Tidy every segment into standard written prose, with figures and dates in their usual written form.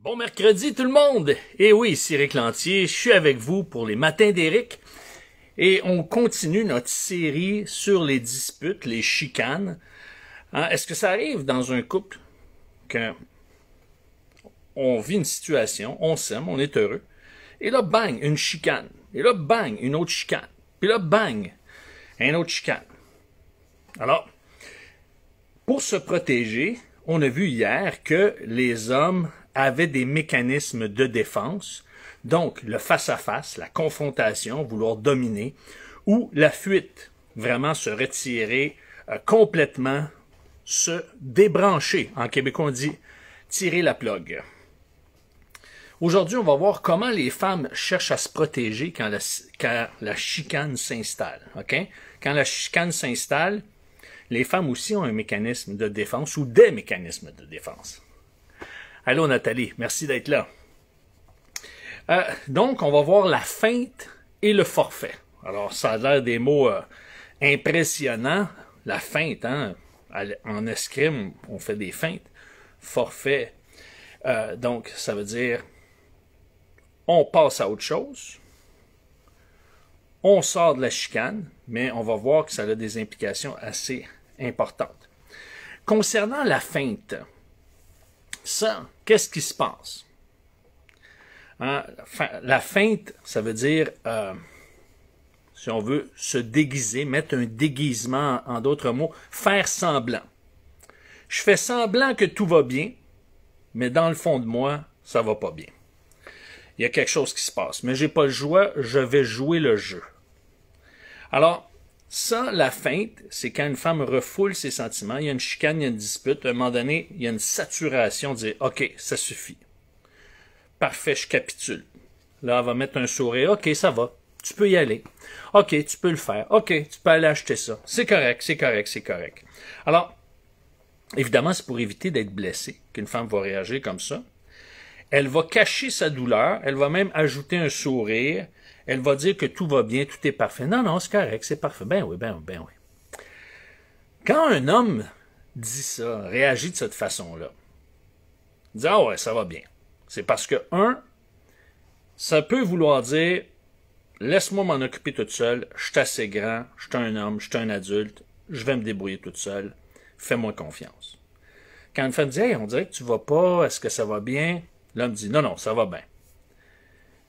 Bon mercredi tout le monde! Et oui, ici Éric Lantier, je suis avec vous pour les matins d'Éric et on continue notre série sur les disputes, les chicanes. Est-ce que ça arrive dans un couple qu'on vit une situation, on s'aime, on est heureux, et là, bang, une chicane, et là, bang, une autre chicane, puis là, bang, un autre chicane. Alors, pour se protéger, on a vu hier que les hommes avaient des mécanismes de défense, donc le face-à-face, la confrontation, vouloir dominer, ou la fuite, vraiment se retirer complètement, se débrancher. En québécois, on dit tirer la plug. Aujourd'hui, on va voir comment les femmes cherchent à se protéger quand la chicane s'installe. Okay? Quand la chicane s'installe, les femmes aussi ont un mécanisme de défense ou des mécanismes de défense. Allô Nathalie, merci d'être là. Donc, on va voir la feinte et le forfait. Alors, ça a l'air des mots impressionnants. La feinte, hein? En escrime, on fait des feintes. Forfait, donc, ça veut dire on passe à autre chose. On sort de la chicane, mais on va voir que ça a des implications assez importantes. Concernant la feinte, ça, qu'est-ce qui se passe? La feinte, ça veut dire, si on veut se déguiser, mettre un déguisement, en d'autres mots, faire semblant. Je fais semblant que tout va bien, mais dans le fond de moi, ça va pas bien. Il y a quelque chose qui se passe, mais j'ai pas le choix, je vais jouer le jeu. Alors, ça, la feinte, c'est quand une femme refoule ses sentiments, il y a une chicane, il y a une dispute, à un moment donné, il y a une saturation de dire « OK, ça suffit. Parfait, je capitule. » Là, elle va mettre un sourire « OK, ça va. Tu peux y aller. OK, tu peux le faire. OK, tu peux aller acheter ça. C'est correct, c'est correct, c'est correct. » Alors, évidemment, c'est pour éviter d'être blessée qu'une femme va réagir comme ça. Elle va cacher sa douleur, elle va même ajouter un sourire, elle va dire que tout va bien, tout est parfait. Non, non, c'est correct, c'est parfait. Ben oui, ben oui, ben oui. Quand un homme dit ça, réagit de cette façon-là, dit « Ah ouais, ça va bien », c'est parce que, ça peut vouloir dire « Laisse-moi m'en occuper toute seule, je suis assez grand, je suis un homme, je suis un adulte, je vais me débrouiller toute seule, fais-moi confiance. » Quand une femme dit « Hey, on dirait que tu vas pas, est-ce que ça va bien? » L'homme dit « Non, non, ça va bien. »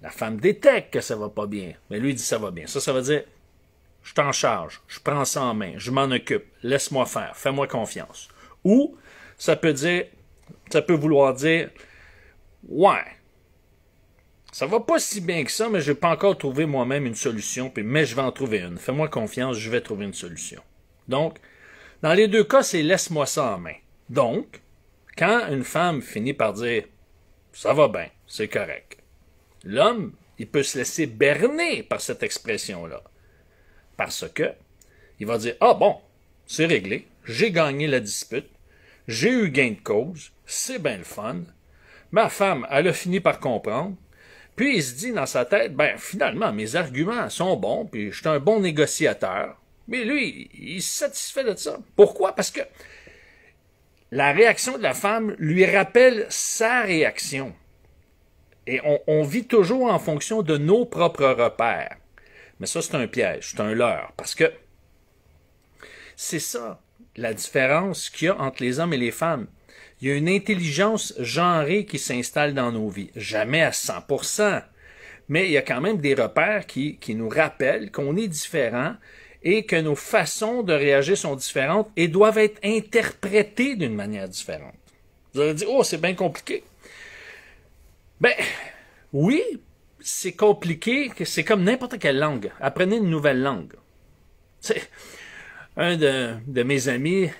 La femme détecte que ça va pas bien, mais lui dit « Ça va bien. » Ça veut dire « Je t'en charge, je prends ça en main, je m'en occupe, laisse-moi faire, fais-moi confiance. » Ou, ça peut vouloir dire « Ouais, ça va pas si bien que ça, mais j'ai pas encore trouvé moi-même une solution, mais je vais en trouver une. Fais-moi confiance, je vais trouver une solution. » Donc, dans les deux cas, c'est « Laisse-moi ça en main. » Donc, quand une femme finit par dire « Ça va bien, c'est correct », l'homme, il peut se laisser berner par cette expression-là. Parce que, il va dire « Ah bon, c'est réglé, j'ai gagné la dispute, j'ai eu gain de cause, c'est bien le fun, ma femme, elle a fini par comprendre, puis il se dit dans sa tête, ben finalement, mes arguments sont bons, puis je suis un bon négociateur. » Mais lui, il se satisfait de ça. Pourquoi? Parce que la réaction de la femme lui rappelle sa réaction. Et on vit toujours en fonction de nos propres repères. Mais ça, c'est un piège, c'est un leurre. Parce que c'est ça, la différence qu'il y a entre les hommes et les femmes. Il y a une intelligence genrée qui s'installe dans nos vies. Jamais à 100%. Mais il y a quand même des repères qui nous rappellent qu'on est différents et que nos façons de réagir sont différentes et doivent être interprétées d'une manière différente. Vous allez dire, oh, c'est bien compliqué. Ben, oui, c'est compliqué, c'est comme n'importe quelle langue. Apprenez une nouvelle langue. C'est un de mes amis,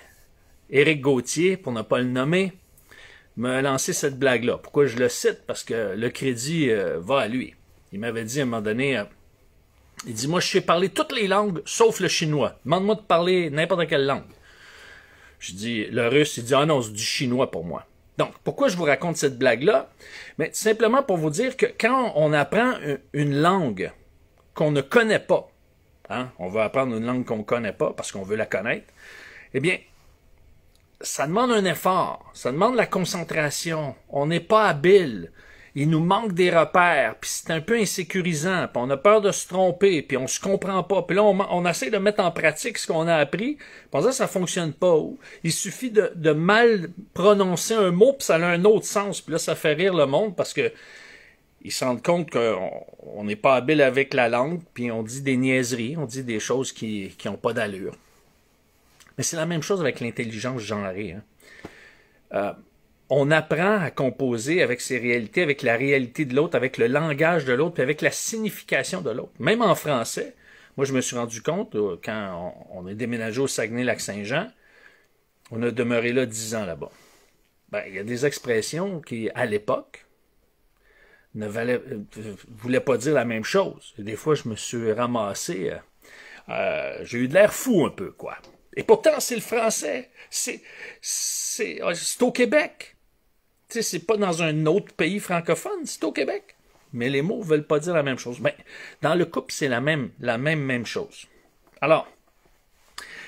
Éric Gauthier, pour ne pas le nommer, m'a lancé cette blague-là. Pourquoi je le cite? Parce que le crédit va à lui. Il m'avait dit à un moment donné, il dit, moi je sais parler toutes les langues sauf le chinois. Demande-moi de parler n'importe quelle langue. Je dis, le russe, il dit, ah non, c'est du chinois pour moi. Donc, pourquoi je vous raconte cette blague-là? Mais simplement pour vous dire que quand on apprend une langue qu'on ne connaît pas, hein, on veut apprendre une langue qu'on ne connaît pas parce qu'on veut la connaître, eh bien, ça demande un effort, ça demande la concentration. On n'est pas habile. Il nous manque des repères, puis c'est un peu insécurisant, puis on a peur de se tromper, puis on se comprend pas. Puis là, on essaie de mettre en pratique ce qu'on a appris, puis on dit ça fonctionne pas. Il suffit de mal prononcer un mot, puis ça a un autre sens. Puis là, ça fait rire le monde, parce que ils se rendent compte qu'on n'est pas habile avec la langue, puis on dit des niaiseries, on dit des choses qui ont pas d'allure. Mais c'est la même chose avec l'intelligence genrée. On apprend à composer avec ses réalités, avec la réalité de l'autre, avec le langage de l'autre, puis avec la signification de l'autre. Même en français, moi je me suis rendu compte, quand on est déménagé au Saguenay-Lac-Saint-Jean, on a demeuré là 10 ans là-bas. Ben, il y a des expressions qui, à l'époque, ne voulaient pas dire la même chose. Et des fois, je me suis ramassé, j'ai eu de l'air fou un peu, quoi. Et pourtant, c'est le français. C'est au Québec. Tu sais, c'est pas dans un autre pays francophone, c'est au Québec. Mais les mots veulent pas dire la même chose. Mais dans le couple, c'est la même chose. Alors,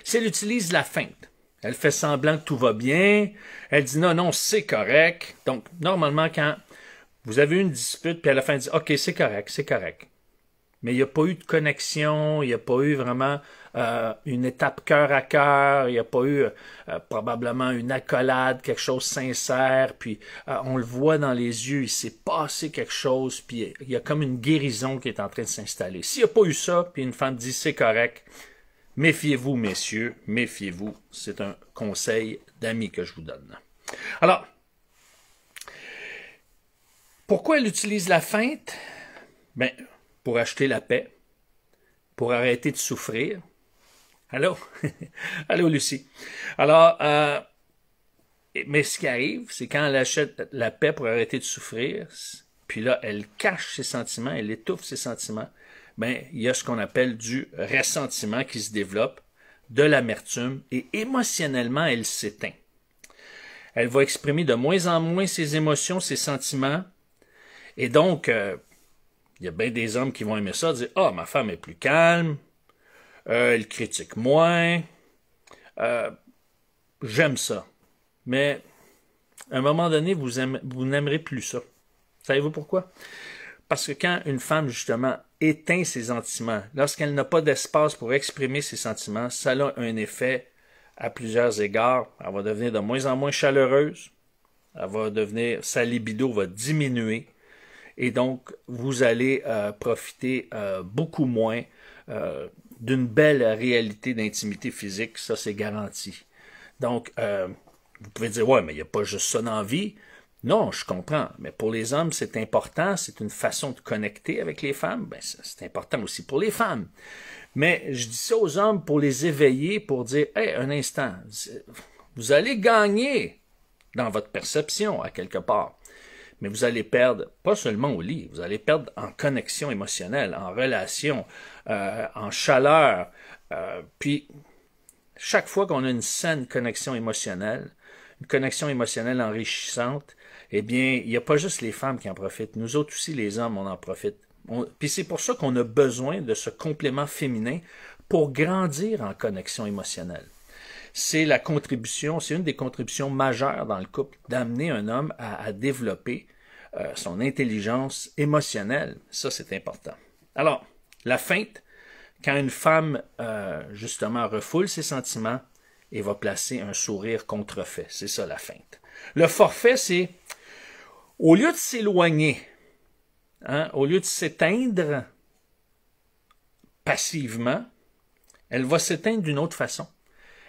si elle utilise la feinte, elle fait semblant que tout va bien, elle dit non, c'est correct. Donc, normalement, quand vous avez eu une dispute, puis à la fin, elle dit OK, c'est correct. Mais il n'y a pas eu de connexion, il n'y a pas eu vraiment une étape cœur à cœur, il n'y a pas eu probablement une accolade, quelque chose sincère, puis on le voit dans les yeux, il s'est passé quelque chose, puis il y a comme une guérison qui est en train de s'installer. S'il n'y a pas eu ça, puis une femme dit c'est correct, méfiez-vous, messieurs, méfiez-vous. C'est un conseil d'ami que je vous donne. Alors, pourquoi elle utilise la feinte? Ben, pour acheter la paix, pour arrêter de souffrir. Allô? Allô, Lucie. Alors, mais ce qui arrive, c'est quand elle achète la paix pour arrêter de souffrir, puis là, elle cache ses sentiments, elle étouffe ses sentiments, ben, il y a ce qu'on appelle du ressentiment qui se développe, de l'amertume, et émotionnellement, elle s'éteint. Elle va exprimer de moins en moins ses émotions, ses sentiments, et donc, il y a bien des hommes qui vont aimer ça, dire « Ah, ma femme est plus calme, elle critique moins, j'aime ça. » Mais à un moment donné, vous n'aimerez plus ça. Savez-vous pourquoi? Parce que quand une femme, justement, éteint ses sentiments, lorsqu'elle n'a pas d'espace pour exprimer ses sentiments, ça a un effet à plusieurs égards. Elle va devenir de moins en moins chaleureuse, sa libido va diminuer, et donc, vous allez profiter beaucoup moins d'une belle réalité d'intimité physique. Ça, c'est garanti. Donc, vous pouvez dire, ouais, mais il n'y a pas juste ça dans la vie. Non, je comprends. Mais pour les hommes, c'est important. C'est une façon de connecter avec les femmes. Ben, c'est important aussi pour les femmes. Mais je dis ça aux hommes pour les éveiller, pour dire, hey, un instant, vous allez gagner dans votre perception, à quelque part. Mais vous allez perdre, pas seulement au lit, vous allez perdre en connexion émotionnelle, en relation, en chaleur. Puis, chaque fois qu'on a une saine connexion émotionnelle, une connexion émotionnelle enrichissante, eh bien, il n'y a pas juste les femmes qui en profitent. Nous autres aussi, les hommes, on en profite. Puis c'est pour ça qu'on a besoin de ce complément féminin pour grandir en connexion émotionnelle. C'est une des contributions majeures dans le couple, d'amener un homme à développer son intelligence émotionnelle. Ça, c'est important. Alors, la feinte, quand une femme, justement, refoule ses sentiments et va placer un sourire contrefait. C'est ça, la feinte. Le forfait, c'est, au lieu de s'éloigner, au lieu de s'éteindre passivement, elle va s'éteindre d'une autre façon.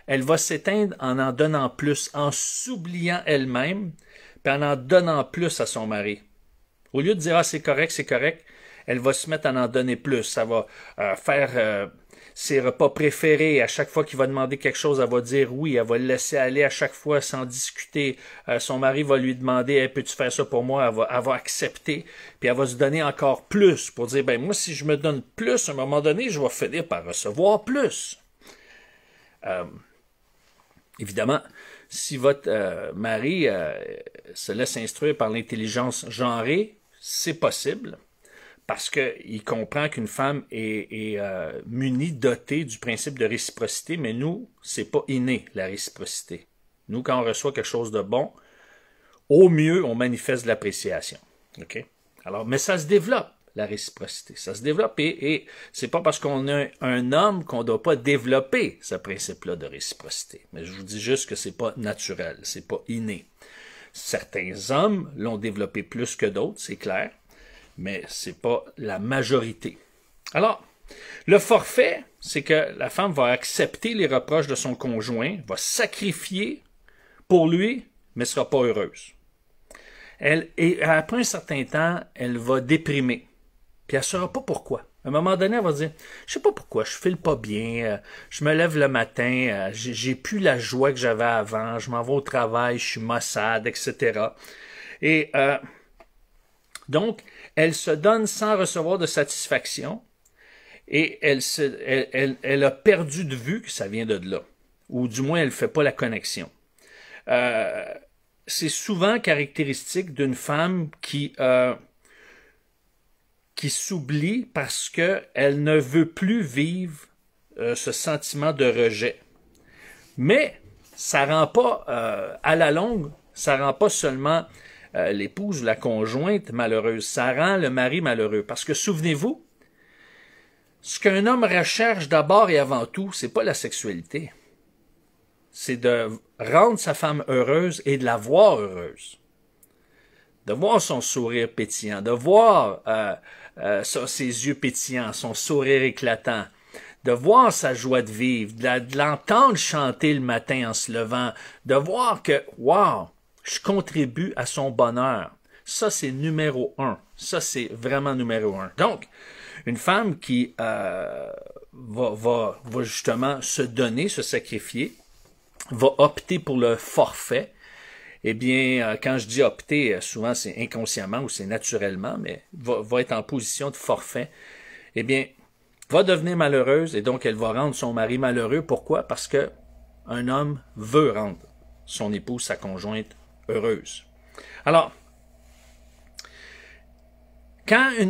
Elle va s'éteindre en donnant plus, en s'oubliant elle-même, puis en donnant plus à son mari. Au lieu de dire « Ah, c'est correct », elle va se mettre à en donner plus. Ça va faire ses repas préférés. À chaque fois qu'il va demander quelque chose, elle va dire oui. Elle va le laisser aller à chaque fois sans discuter. Son mari va lui demander hey, « Peux-tu faire ça pour moi? » Elle va accepter. Puis elle va se donner encore plus pour dire « Ben moi, si je me donne plus, à un moment donné, je vais finir par recevoir plus. » Évidemment, si votre mari se laisse instruire par l'intelligence genrée, c'est possible, parce qu'il comprend qu'une femme est munie, dotée du principe de réciprocité, mais nous, c'est pas inné, la réciprocité. Nous, quand on reçoit quelque chose de bon, au mieux, on manifeste de l'appréciation. OK? Alors, mais ça se développe, la réciprocité. Ça se développe et c'est pas parce qu'on a un homme qu'on ne doit pas développer ce principe-là de réciprocité. Mais je vous dis juste que c'est pas naturel, c'est pas inné. Certains hommes l'ont développé plus que d'autres, c'est clair, mais c'est pas la majorité. Alors, le forfait, c'est que la femme va accepter les reproches de son conjoint, va sacrifier pour lui, mais ne sera pas heureuse. Et après un certain temps, elle va déprimer. Puis elle ne saura pas pourquoi. À un moment donné, elle va dire, je sais pas pourquoi, je file pas bien, je me lève le matin, j'ai plus la joie que j'avais avant, je m'en vais au travail, je suis maussade, etc. Et donc, elle se donne sans recevoir de satisfaction et elle a perdu de vue que ça vient de là. Ou du moins, elle ne fait pas la connexion. C'est souvent caractéristique d'une femme qui s'oublie parce qu'elle ne veut plus vivre ce sentiment de rejet. Mais ça rend pas, à la longue, ça rend pas seulement l'épouse ou la conjointe malheureuse, ça rend le mari malheureux. Parce que souvenez-vous, ce qu'un homme recherche d'abord et avant tout, c'est pas la sexualité. C'est de rendre sa femme heureuse et de la voir heureuse. De voir son sourire pétillant, de voir ses yeux pétillants, son sourire éclatant, de voir sa joie de vivre, de l'entendre chanter le matin en se levant, de voir que, wow, je contribue à son bonheur. Ça, c'est numéro 1. Ça, c'est vraiment numéro 1. Donc, une femme qui va justement se donner, se sacrifier, va opter pour le forfait. Eh bien, quand je dis opter, souvent c'est inconsciemment ou c'est naturellement, mais va être en position de forfait. Eh bien, va devenir malheureuse et donc elle va rendre son mari malheureux. Pourquoi? Parce que un homme veut rendre son épouse, sa conjointe, heureuse. Alors,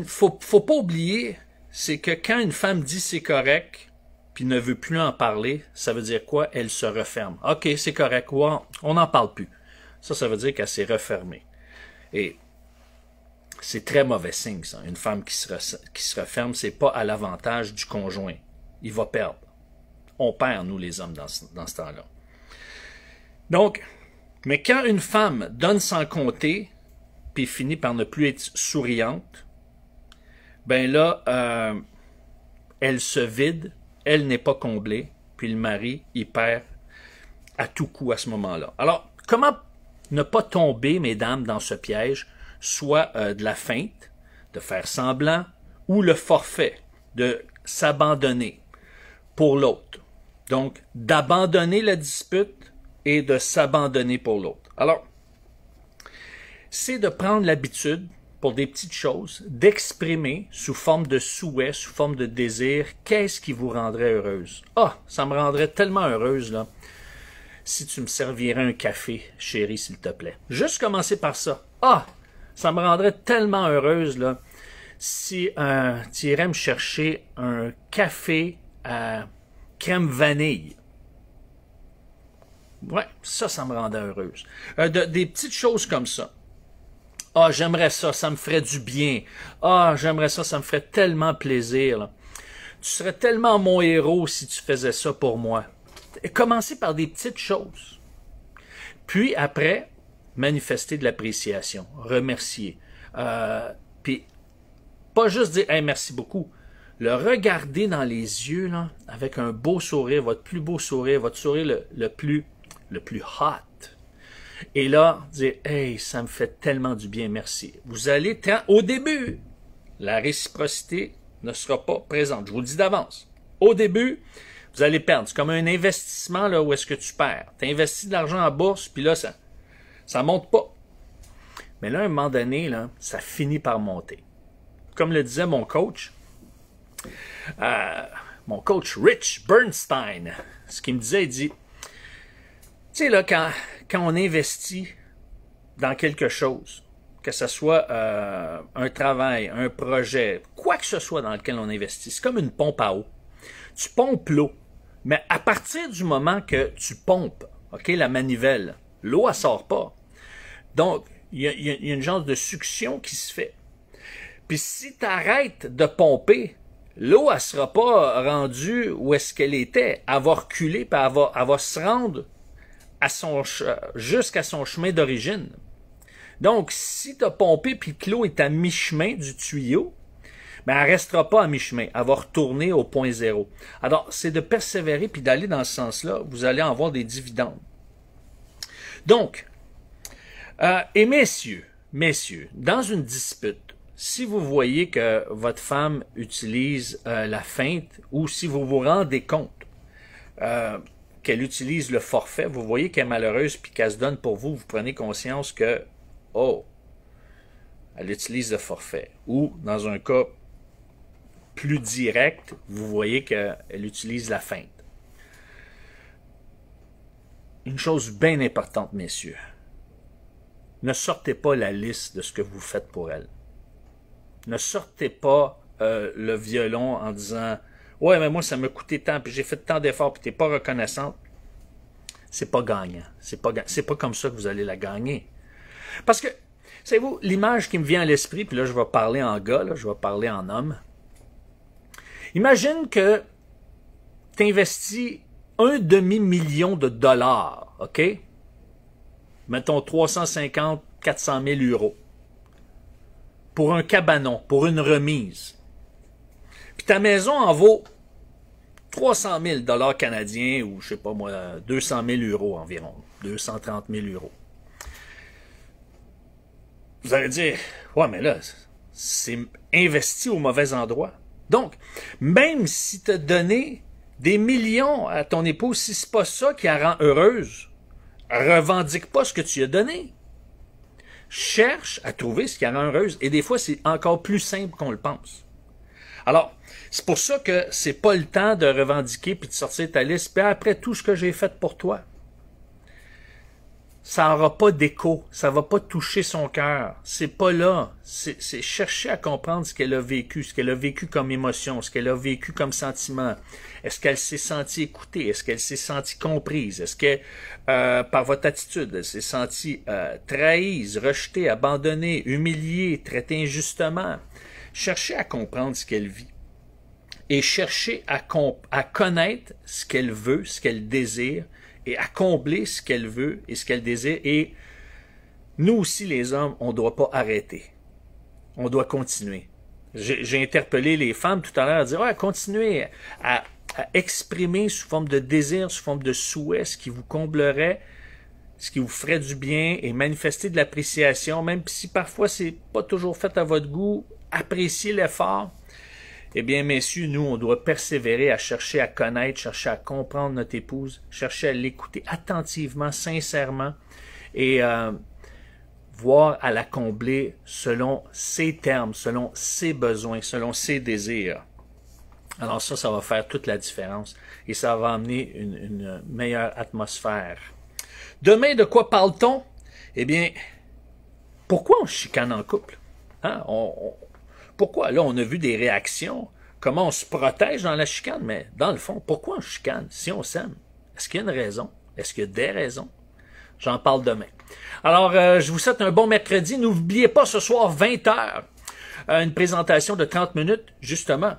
faut pas oublier, c'est que quand une femme dit c'est correct, puis ne veut plus en parler, ça veut dire quoi? Elle se referme. OK, c'est correct, ouais, on n'en parle plus. Ça veut dire qu'elle s'est refermée. Et c'est très mauvais signe, ça. Une femme qui se referme, c'est pas à l'avantage du conjoint. Il va perdre. On perd, nous, les hommes, dans ce temps-là. Donc, mais quand une femme donne sans compter, puis finit par ne plus être souriante, ben là, elle se vide, elle n'est pas comblée, puis le mari, il perd à tout coup à ce moment-là. Alors, comment ne pas tomber, mesdames, dans ce piège, soit de la feinte, de faire semblant, ou le forfait, de s'abandonner pour l'autre. Donc, d'abandonner la dispute et de s'abandonner pour l'autre. Alors, c'est de prendre l'habitude, pour des petites choses, d'exprimer sous forme de souhait, sous forme de désir, qu'est-ce qui vous rendrait heureuse. Ah, ça me rendrait tellement heureuse, là, si tu me servirais un café, chérie, s'il te plaît. Juste commencer par ça. Ah, ça me rendrait tellement heureuse, là, si tu irais me chercher un café à crème vanille. Ouais, ça me rendrait heureuse. Des petites choses comme ça. Ah, j'aimerais ça, ça me ferait du bien. Ah, j'aimerais ça, ça me ferait tellement plaisir, là. Tu serais tellement mon héros si tu faisais ça pour moi. Commencez par des petites choses. Puis après, manifester de l'appréciation, remercier. Puis pas juste dire hey, merci beaucoup. Le regarder dans les yeux là, avec un beau sourire, votre plus beau sourire, votre sourire le plus hot. Et là, dire hey, ça me fait tellement du bien, merci. Vous allez, au début, la réciprocité ne sera pas présente. Je vous le dis d'avance. Au début, vous allez perdre. C'est comme un investissement là où est-ce que tu perds. Tu investis de l'argent en bourse, puis là, ça monte pas. Mais là, à un moment donné, là, ça finit par monter. Comme le disait mon coach Rich Bernstein, ce qu'il me disait, il dit, tu sais, là, quand on investit dans quelque chose, que ce soit un travail, un projet, quoi que ce soit dans lequel on investit, c'est comme une pompe à eau. Tu pompes l'eau, mais à partir du moment que tu pompes, OK, la manivelle. L'eau, elle sort pas. Donc, il y a une genre de succion qui se fait. Puis si tu arrêtes de pomper, l'eau, elle sera pas rendue où est-ce qu'elle était. Elle va reculer, puis elle va se rendre jusqu'à son chemin d'origine. Donc, si tu as pompé puis que l'eau est à mi-chemin du tuyau, ben, elle ne restera pas à mi-chemin. Elle va retourner au point zéro. Alors, c'est de persévérer puis d'aller dans ce sens-là. Vous allez en voir des dividendes. Donc, et messieurs, dans une dispute, si vous voyez que votre femme utilise la feinte ou si vous vous rendez compte qu'elle utilise le forfait, vous voyez qu'elle est malheureuse puis qu'elle se donne pour vous, vous prenez conscience que, oh, elle utilise le forfait. Ou, dans un cas plus direct, vous voyez qu'elle utilise la feinte. Une chose bien importante, messieurs. Ne sortez pas la liste de ce que vous faites pour elle. Ne sortez pas le violon en disant « Ouais, mais moi, ça m'a coûté tant, puis j'ai fait tant d'efforts, puis tu n'es pas reconnaissante. » C'est pas gagnant. C'est pas comme ça que vous allez la gagner. Parce que, savez-vous, l'image qui me vient à l'esprit, puis là, je vais parler en gars, là, je vais parler en homme. Imagine que tu investis $500 000, OK? Mettons 350, 400 000 euros. Pour un cabanon, pour une remise. Puis ta maison en vaut 300 000 canadiens ou, je sais pas moi, 200 000 euros environ. 230 000 euros. Vous allez dire, ouais, mais là, c'est investi au mauvais endroit. Donc, même si tu as donné des millions à ton épouse, si c'est pas ça qui la rend heureuse, revendique pas ce que tu as donné. Cherche à trouver ce qui la rend heureuse. Et des fois, c'est encore plus simple qu'on le pense. Alors, c'est pour ça que c'est pas le temps de revendiquer puis de sortir ta liste. Puis après tout ce que j'ai fait pour toi, ça n'aura pas d'écho, ça va pas toucher son cœur. C'est pas là. C'est chercher à comprendre ce qu'elle a vécu comme émotion, ce qu'elle a vécu comme sentiment. Est-ce qu'elle s'est sentie écoutée? Est-ce qu'elle s'est sentie comprise? Est-ce que, par votre attitude, elle s'est sentie trahie, rejetée, abandonnée, humiliée, traitée injustement? Cherchez à comprendre ce qu'elle vit. Et cherchez à connaître ce qu'elle veut, ce qu'elle désire, et à combler ce qu'elle veut et ce qu'elle désire. Et nous aussi, les hommes, on ne doit pas arrêter. On doit continuer. J'ai interpellé les femmes tout à l'heure à dire, ouais, continuez à exprimer sous forme de désir, sous forme de souhait, ce qui vous comblerait, ce qui vous ferait du bien et manifester de l'appréciation, même si parfois c'est pas toujours fait à votre goût, appréciez l'effort. Eh bien, messieurs, nous, on doit persévérer à chercher à connaître, chercher à comprendre notre épouse, chercher à l'écouter attentivement, sincèrement, et voir à la combler selon ses termes, selon ses besoins, selon ses désirs. Alors ça va faire toute la différence et ça va amener une meilleure atmosphère. Demain, de quoi parle-t-on? Eh bien, pourquoi on chicane en couple? Hein? Pourquoi? Là, on a vu des réactions, comment on se protège dans la chicane, mais dans le fond, pourquoi on chicane si on s'aime? Est-ce qu'il y a une raison? Est-ce qu'il y a des raisons? J'en parle demain. Alors, je vous souhaite un bon mercredi. N'oubliez pas, ce soir, 20h, une présentation de 30 minutes, justement.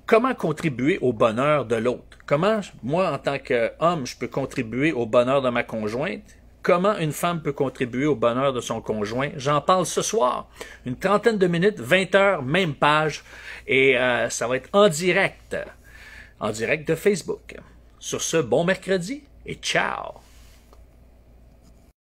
Comment contribuer au bonheur de l'autre? Comment, moi, en tant qu'homme, je peux contribuer au bonheur de ma conjointe? Comment une femme peut contribuer au bonheur de son conjoint? J'en parle ce soir. Une trentaine de minutes, 20h, même page. Et ça va être en direct de Facebook. Sur ce, bon mercredi et ciao!